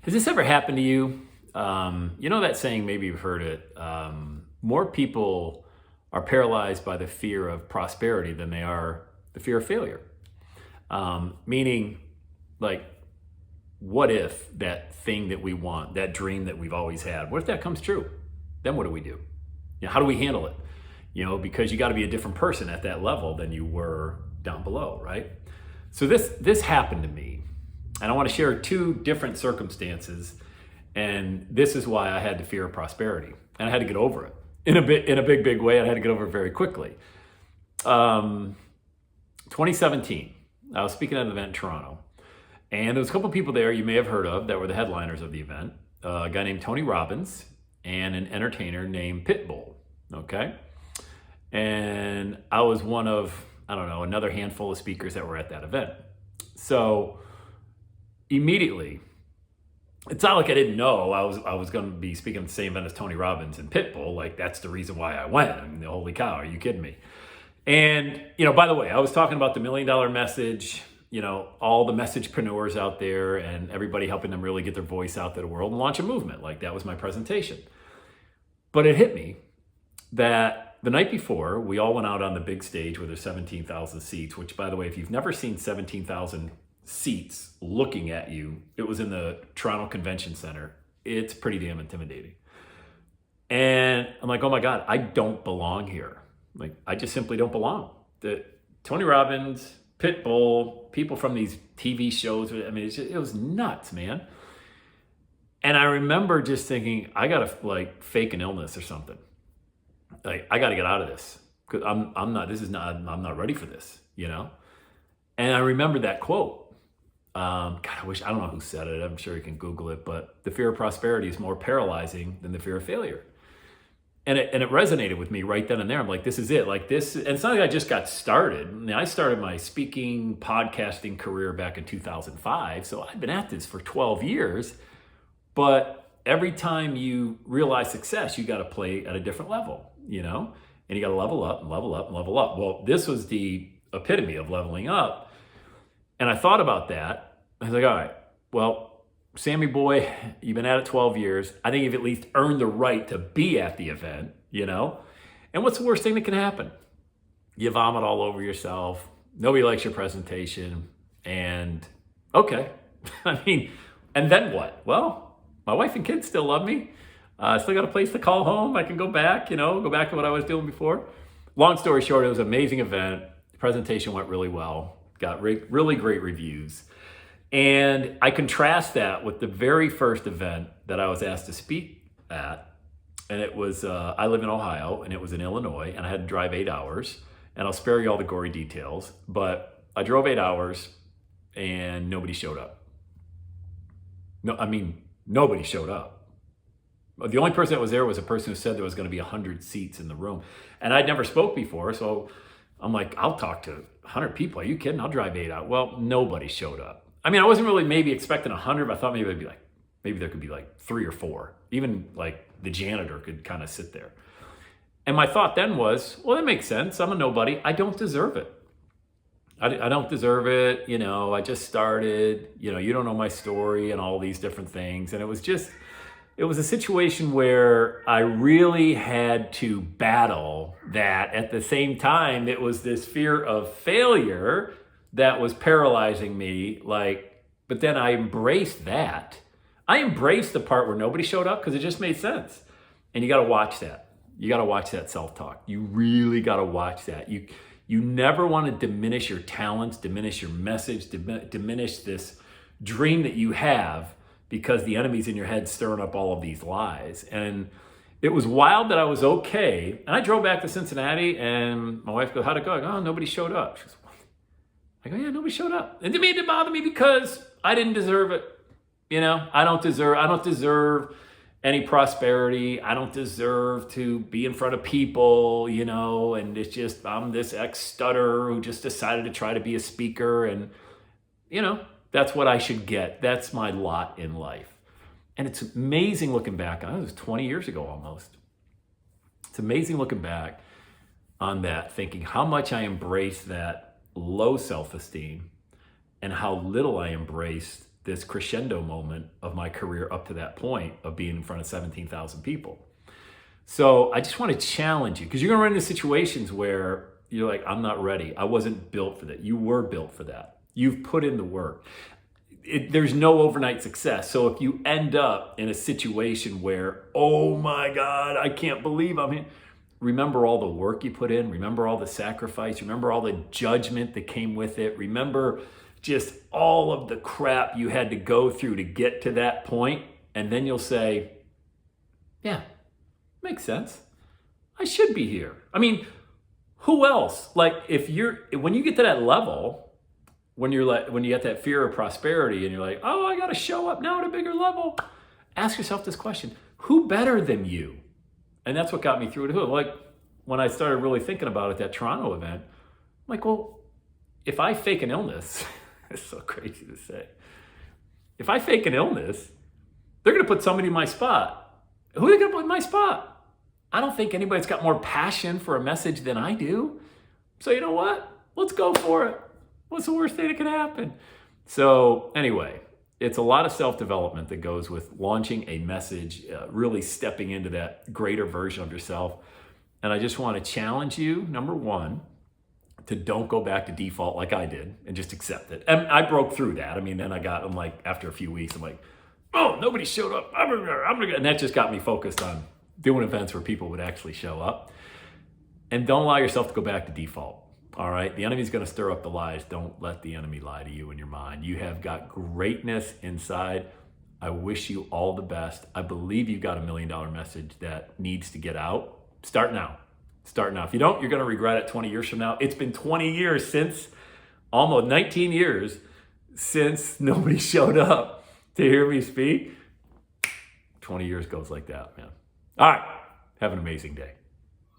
Has this ever happened to you? You know that saying, maybe you've heard it. More people are paralyzed by the fear of prosperity than they are the fear of failure. Meaning, like, what if that thing that we want, that dream that we've always had, what if that comes true? Then what do we do? How do we handle it? Because you got to be a different person at that level than you were down below, right? So this happened to me, and I want to share two different circumstances, and this is why I had the fear of prosperity, and I had to get over it in a big way. I had to get over it very quickly. 2017, I was speaking at an event in Toronto, and there was a couple of people there you may have heard of that were the headliners of the event. A guy named Tony Robbins and an entertainer named Pitbull. Okay, and I was one of, I don't know, another handful of speakers that were at that event. So immediately, it's not like I didn't know I was going to be speaking at the same event as Tony Robbins and Pitbull. Like, that's the reason why I went. I mean, holy cow, are you kidding me? And, by the way, I was talking about the $1 million message, all the messagepreneurs out there and everybody helping them really get their voice out to the world and launch a movement. Like, that was my presentation. But it hit me that the night before, we all went out on the big stage where there's 17,000 seats, which, by the way, if you've never seen 17,000 seats looking at you, it was in the Toronto Convention Center. It's pretty damn intimidating. And I'm like, oh my God, I don't belong here. Like, I just simply don't belong. Tony Robbins, Pitbull, people from these TV shows, I mean, it was nuts, man. And I remember just thinking, I gotta fake an illness or something. Like, I got to get out of this because I'm not ready for this, And I remember that quote. God, I don't know who said it. I'm sure you can Google it, but the fear of prosperity is more paralyzing than the fear of failure. And it resonated with me right then and there. I'm like, this is it. Like this, and it's not like I just got started. I mean, I started my speaking, podcasting career back in 2005. So I've been at this for 12 years, but every time you realize success, you got to play at a different level, and you got to level up and level up and level up. Well, this was the epitome of leveling up. And I thought about that. I was like, all right, well, Sammy boy, you've been at it 12 years. I think you've at least earned the right to be at the event, And what's the worst thing that can happen? You vomit all over yourself. Nobody likes your presentation. And okay, I mean, and then what? Well, my wife and kids still love me. I still got a place to call home. I can go back, go back to what I was doing before. Long story short, it was an amazing event. The presentation went really well. Got really great reviews. And I contrast that with the very first event that I was asked to speak at. And it was, I live in Ohio, and it was in Illinois, and I had to drive 8 hours. And I'll spare you all the gory details, but I drove 8 hours and nobody showed up. Nobody showed up. The only person that was there was a person who said there was going to be 100 seats in the room. And I'd never spoke before, so I'm like, I'll talk to 100 people. Are you kidding? I'll drive 8 hours. Well, nobody showed up. I mean, I wasn't really maybe expecting 100, but I thought maybe there could be 3 or 4. Even the janitor could kind of sit there. And my thought then was, well, that makes sense. I'm a nobody. I don't deserve it. I don't deserve it. I just started, you don't know my story and all these different things. And it was a situation where I really had to battle that. At the same time, it was this fear of failure that was paralyzing me. But then I embraced that. I embraced the part where nobody showed up because it just made sense. And you got to watch that. You got to watch that self-talk. You really got to watch that. You never want to diminish your talents, diminish your message, diminish this dream that you have, because the enemy's in your head stirring up all of these lies. And it was wild that I was okay. And I drove back to Cincinnati, and my wife goes, how'd it go? I go, oh, nobody showed up. She goes, what? I go, yeah, nobody showed up. And to me, it didn't bother me because I didn't deserve it. I don't deserve any prosperity. I don't deserve to be in front of people, and it's just, I'm this ex-stutterer who just decided to try to be a speaker, and, that's what I should get. That's my lot in life. And it's amazing looking back on it. It was 20 years ago almost. It's amazing looking back on that, thinking how much I embraced that low self-esteem and how little I embraced this crescendo moment of of my career up to that point of being in front of 17,000 people. So I just want to challenge you, because you're going to run into situations where you're like, I'm not ready. I wasn't built for that. You were built for that. You've put in the work. There's no overnight success. So if you end up in a situation where, oh my God, I can't believe I'm here. Remember all the work you put in. Remember all the sacrifice. Remember all the judgment that came with it. Remember just all of the crap you had to go through to get to that point. And then you'll say, yeah, makes sense. I should be here. I mean, who else? Like when you get to that level, when you get that fear of prosperity and you're like, oh, I got to show up now at a bigger level. Ask yourself this question: who better than you? And that's what got me through it. Like when I started really thinking about it, that Toronto event, I'm like, well, if I fake an illness, it's so crazy to say. If I fake an illness, they're going to put somebody in my spot. Who are they going to put in my spot? I don't think anybody's got more passion for a message than I do. So you know what? Let's go for it. What's the worst thing that could happen? So anyway, it's a lot of self-development that goes with launching a message, really stepping into that greater version of yourself. And I just want to challenge you, number one, to don't go back to default like I did and just accept it. And I broke through that. I mean, then I'm like, after a few weeks, I'm like, oh, nobody showed up. And that just got me focused on doing events where people would actually show up. And don't allow yourself to go back to default. All right, the enemy's going to stir up the lies. Don't let the enemy lie to you in your mind. You have got greatness inside. I wish you all the best. I believe you've got $1 million message that needs to get out. Start now. Start now. If you don't, you're going to regret it 20 years from now. It's been 20 years since, almost 19 years since nobody showed up to hear me speak. 20 years goes like that, man. All right, have an amazing day.